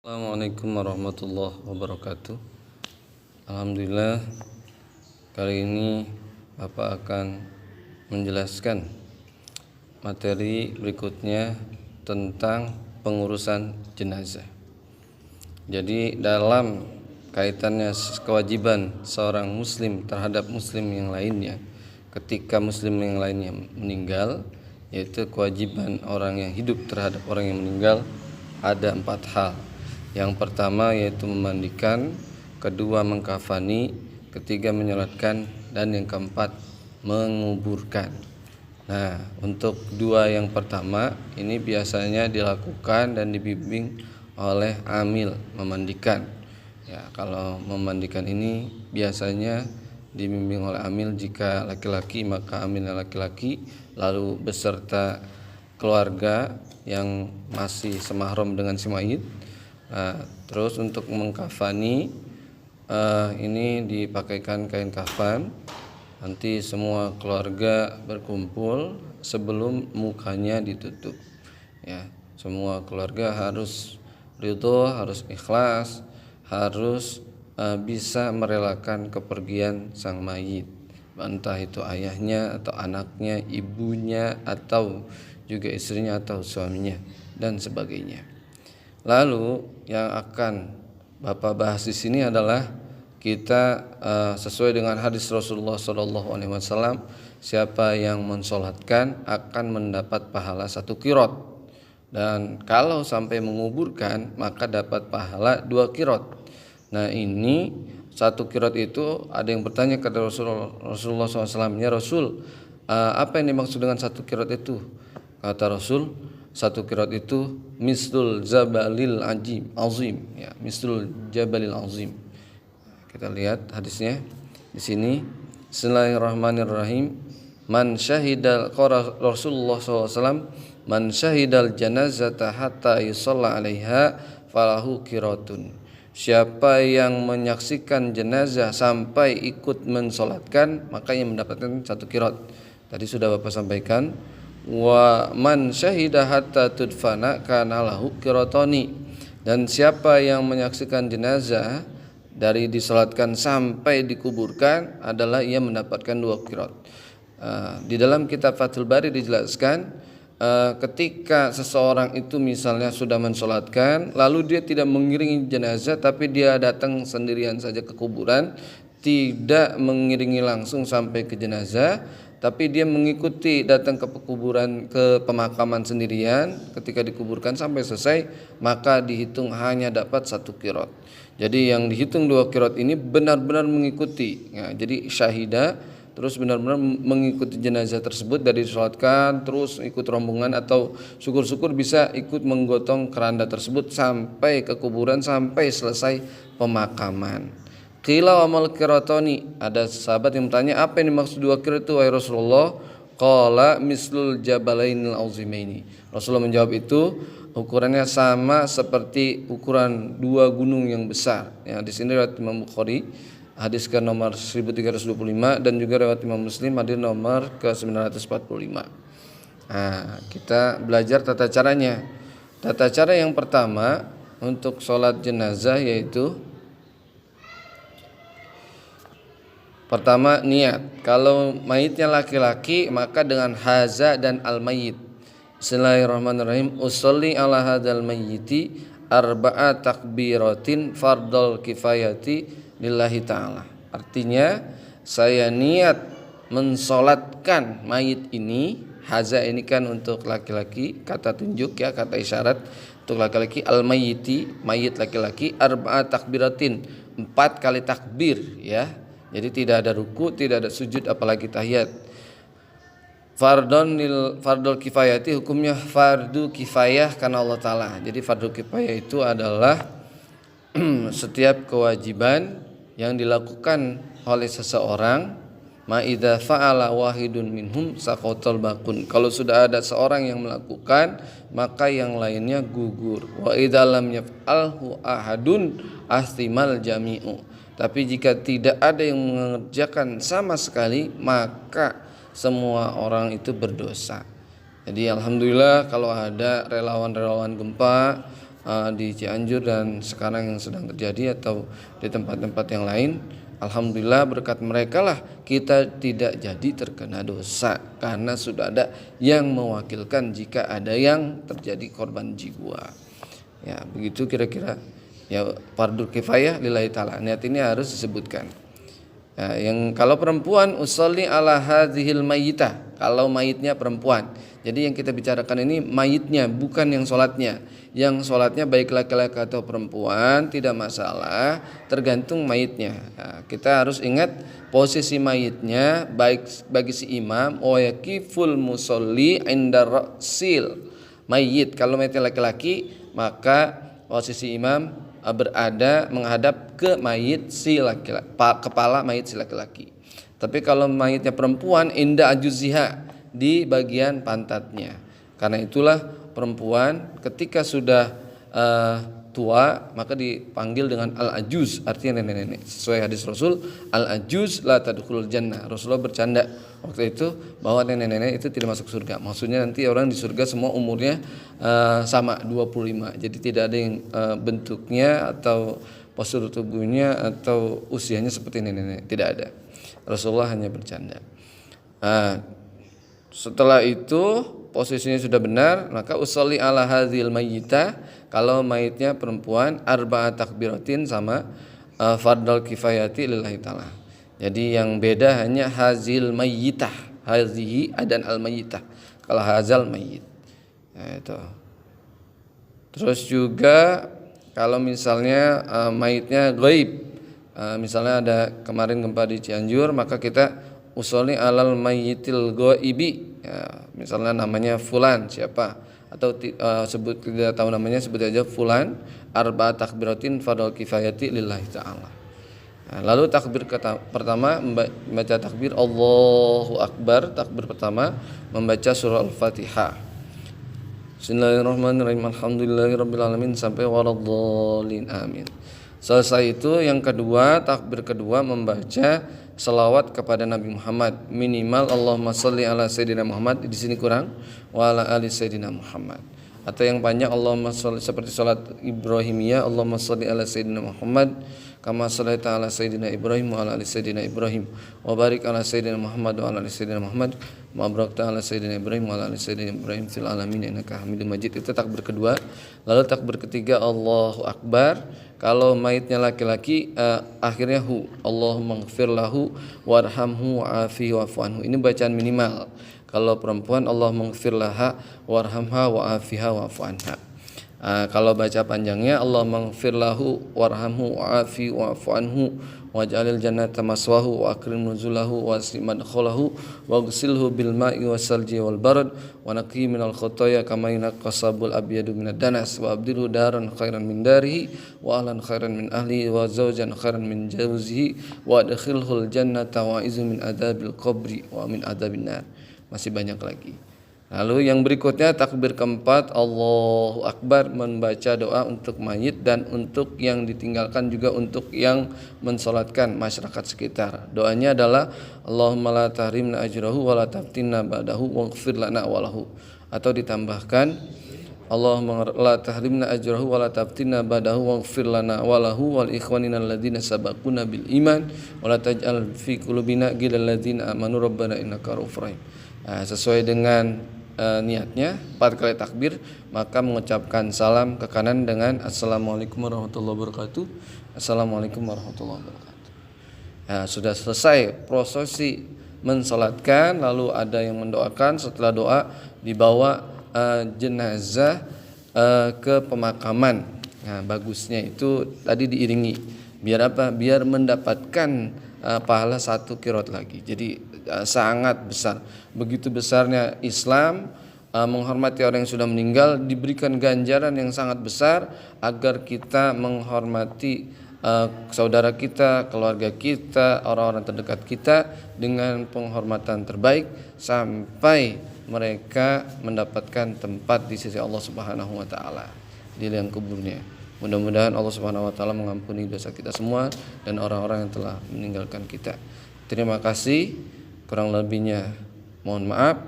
Assalamualaikum warahmatullahi wabarakatuh. Alhamdulillah, kali ini Bapak akan menjelaskan materi berikutnya tentang pengurusan jenazah. Jadi dalam kaitannya kewajiban seorang muslim terhadap muslim yang lainnya ketika muslim yang lainnya meninggal, yaitu kewajiban orang yang hidup terhadap orang yang meninggal, ada 4 hal. Yang pertama yaitu memandikan, kedua mengkafani, ketiga menyolatkan, dan yang keempat menguburkan. Nah, untuk dua yang pertama ini biasanya dilakukan dan dibimbing oleh amil memandikan. Ya, kalau memandikan ini biasanya dibimbing oleh amil. Jika laki-laki maka amilnya laki-laki, lalu beserta keluarga yang masih semahram dengan si mayit. Terus untuk mengkafani ini dipakaikan kain kafan. Nanti semua keluarga berkumpul sebelum mukanya ditutup. Ya, semua keluarga harus ridho, harus ikhlas, harus bisa merelakan kepergian sang mayit, entah itu ayahnya atau anaknya, ibunya atau juga istrinya atau suaminya dan sebagainya. Lalu yang akan Bapak bahas di sini adalah kita sesuai dengan hadis Rasulullah SAW, siapa yang mensolatkan akan mendapat pahala 1 qirot, dan kalau sampai menguburkan maka dapat pahala 2 qirot. Nah, ini 1 qirot itu ada yang bertanya kepada Rasulullah SAW, ya Rasul, apa yang dimaksud dengan 1 qirot itu? Kata Rasul, 1 qirot itu mislul jabalil azim, ya, mislul jabalil azim. Kita lihat hadisnya di sini. Bismillahirrahmanirrahim. Man syahidal qara Rasulullah SAW, man syahidal janazata hatta yusalla 'alaiha falahu qiratun. Siapa yang menyaksikan jenazah sampai ikut mensolatkan, maka yang mendapatkan 1 qirot. Tadi sudah Bapak sampaikan. Wa man syahida hatta tudfana kana lahu qiratani. Dan siapa yang menyaksikan jenazah dari disolatkan sampai dikuburkan adalah ia mendapatkan 2 qirot. Di dalam kitab Fathul Bari dijelaskan, ketika seseorang itu misalnya sudah mensolatkan lalu dia tidak mengiringi jenazah, tapi dia datang sendirian saja ke kuburan, tidak mengiringi langsung sampai ke jenazah, tapi dia mengikuti datang ke kuburan, ke pemakaman sendirian, ketika dikuburkan sampai selesai, maka dihitung hanya dapat 1 qirot. Jadi yang dihitung 2 qirot ini benar-benar mengikuti, ya, jadi syahidah, terus benar-benar mengikuti jenazah tersebut dari disolatkan, terus ikut rombongan, atau syukur-syukur bisa ikut menggotong keranda tersebut sampai ke kuburan, sampai selesai pemakaman. Qila wa mal qiratani, ada sahabat yang bertanya, apa yang dimaksud 2 qirot itu wahai Rasulullah? Qala mislul jabalainil azimaini. Rasulullah menjawab, itu ukurannya sama seperti ukuran 2 gunung yang besar. Ya, di sini riwayat Imam Bukhari hadis ke nomor 1325 dan juga riwayat Imam Muslim hadis nomor ke 945. Nah, kita belajar tata caranya. Tata cara yang pertama untuk sholat jenazah yaitu pertama niat. Kalau mayitnya laki-laki maka dengan haza dan al-mayyit. Bismillahirrahmanirrahim. Usolli ala hadzal mayyiti arba'a takbiratin fardal kifayati lillahi ta'ala. Artinya saya niat mensolatkan mayit ini. Haza ini kan untuk laki-laki, kata tunjuk, ya, kata isyarat untuk laki-laki. Al-mayyiti, mayit laki-laki, arba'a takbiratin, 4 kali takbir, ya. Jadi tidak ada ruku, tidak ada sujud, apalagi tahiyat. Fardul kifayati, hukumnya fardu kifayah karena Allah Ta'ala. Jadi fardu kifayah itu adalah setiap kewajiban yang dilakukan oleh seseorang, ma'idha fa'ala wahidun minhum saqatal bakun. Kalau sudah ada seorang yang melakukan, maka yang lainnya gugur. Wa idza lam yaf'alhu ahadun ahtimal jami'u. Tapi jika tidak ada yang mengerjakan sama sekali, maka semua orang itu berdosa. Jadi alhamdulillah kalau ada relawan-relawan gempa di Cianjur dan sekarang yang sedang terjadi atau di tempat-tempat yang lain. Alhamdulillah berkat mereka lah kita tidak jadi terkena dosa karena sudah ada yang mewakilkan jika ada yang terjadi korban jiwa. Ya, begitu kira-kira. Ya, fardhu kifayah lillahi ta'ala. Niat ini harus disebutkan. Ya, yang kalau perempuan usolli ala hadzihil mayyitah, kalau mayitnya perempuan. Jadi yang kita bicarakan ini mayitnya, bukan yang sholatnya. Yang sholatnya baik laki-laki atau perempuan tidak masalah, tergantung mayitnya. Nah, kita harus ingat posisi mayitnya baik bagi si imam wa yakiful musolli inda ra'sil mayit. Kalau mayitnya laki-laki maka posisi imam berada menghadap ke mayit si laki-laki, kepala mayit si laki-laki. Tapi kalau mayitnya perempuan inda ajuziha, di bagian pantatnya. Karena itulah perempuan ketika sudah tua maka dipanggil dengan al-ajuz, artinya nenek-nenek. Sesuai hadis Rasul, al-ajuz la tadkhulul jannah. Rasulullah bercanda waktu itu bahwa nenek-nenek itu tidak masuk surga. Maksudnya nanti orang di surga semua umurnya sama 25. Jadi tidak ada yang bentuknya atau postur tubuhnya atau usianya seperti nenek-nenek, tidak ada. Rasulullah hanya bercanda. Setelah itu posisinya sudah benar, maka usolli ala hadzil mayyitah, kalau mayitnya perempuan arba'at takbiratin sama fardal kifayati lillahi ta'ala. Jadi yang beda hanya hazil mayyitah, hazihi dan al mayyitah. Kalau hazal mayyit. Ya, itu. Terus juga kalau misalnya mayitnya ghaib, misalnya ada kemarin gempa di Cianjur, maka kita usolli alal mayyitil ghaibi, ya, misalnya namanya fulan siapa atau sebut tidak tahu namanya, sebut aja fulan, arba'at takbiratin fardhu kifayati lillahi ta'ala. Nah, lalu takbir pertama membaca takbir Allahu Akbar, takbir pertama membaca surah Al-Fatihah. Bismillahirrahmanirrahim, alhamdulillahirabbil alamin sampai waladhdallin, amin. Selesai itu yang kedua, takbir kedua membaca salawat kepada Nabi Muhammad, minimal Allahumma sholli ala sayyidina Muhammad, di sini kurang, wa ala ali sayyidina Muhammad. Atau yang banyak Allahumma sholli, seperti salat Ibrahimiyah, Allahumma sholli ala sayyidina Muhammad kama shallaita ala sayyidina Ibrahim wa ala ali sayyidina Ibrahim wa barik ala sayyidina Muhammad wa ala ali sayyidina Muhammad wa barakta ala sayyidina Ibrahim wa ala ali sayyidina Ibrahim fil alamin innaka Hamidum Majid. Itu takbir kedua. Lalu takbir ketiga Allahu Akbar. Kalau mayitnya laki-laki akhirnya Allahumma ighfir lahu warhamhu wa'afihi wa'fu anhu. Ini bacaan minimal. Kalau perempuan Allahumma ighfir laha warhamha wa'afiha wa'fu anha. Kalau baca panjangnya Allahumma ighfir lahu warhamhu wa'afihi wa'fu anhu waj'alil jannata maswahu wa akrim nuzulahu wa asli madkhalahu waghsilhu bil ma'i wasalji wal barad wa naqi minal khotoya kama yunqasabul abyadu minad danas wa abdilhu daran khairan min darihi wa ahlan khairan min ahlihi wa zawjan khairan min jawzihi wa adkhilhul jannata wa izu min adabil qabri wa min adabin nar. Masih banyak lagi. Lalu yang berikutnya takbir keempat Allahu Akbar, membaca doa untuk mayit dan untuk yang ditinggalkan, juga untuk yang mensolatkan masyarakat sekitar. Doanya adalah Allahumma la tahrimna ajrahu wa la taftinna ba'dahu waghfir lana walahu. Atau ditambahkan Allahumma la tahrimna ajrahu wa la taftinna ba'dahu waghfir lana walahu wal ikhwanina alladziina sabaquna bil iman wa la taj'al fi qulubina ghillal ladziina amanu rabbana innaka ra'ufur rahim. Sesuai dengan niatnya 4 kali takbir, maka mengucapkan salam ke kanan dengan Assalamualaikum warahmatullahi wabarakatuh, Assalamualaikum warahmatullahi wabarakatuh. Sudah selesai prosesi mensalatkan, lalu ada yang mendoakan. Setelah doa dibawa jenazah ke pemakaman. Bagusnya itu tadi diiringi, biar apa? Biar mendapatkan pahala 1 qiraat lagi. Jadi sangat besar. Begitu besarnya Islam menghormati orang yang sudah meninggal, diberikan ganjaran yang sangat besar agar kita menghormati saudara kita, keluarga kita, orang-orang terdekat kita dengan penghormatan terbaik sampai mereka mendapatkan tempat di sisi Allah Subhanahu wa taala di liang kuburnya. Mudah-mudahan Allah Subhanahu wa taala mengampuni dosa kita semua dan orang-orang yang telah meninggalkan kita. Terima kasih. Kurang lebihnya mohon maaf.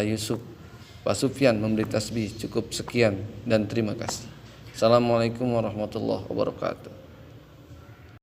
Yusuf Pak Sufyan memberi tasbih. Cukup sekian dan terima kasih. Assalamualaikum warahmatullahi wabarakatuh.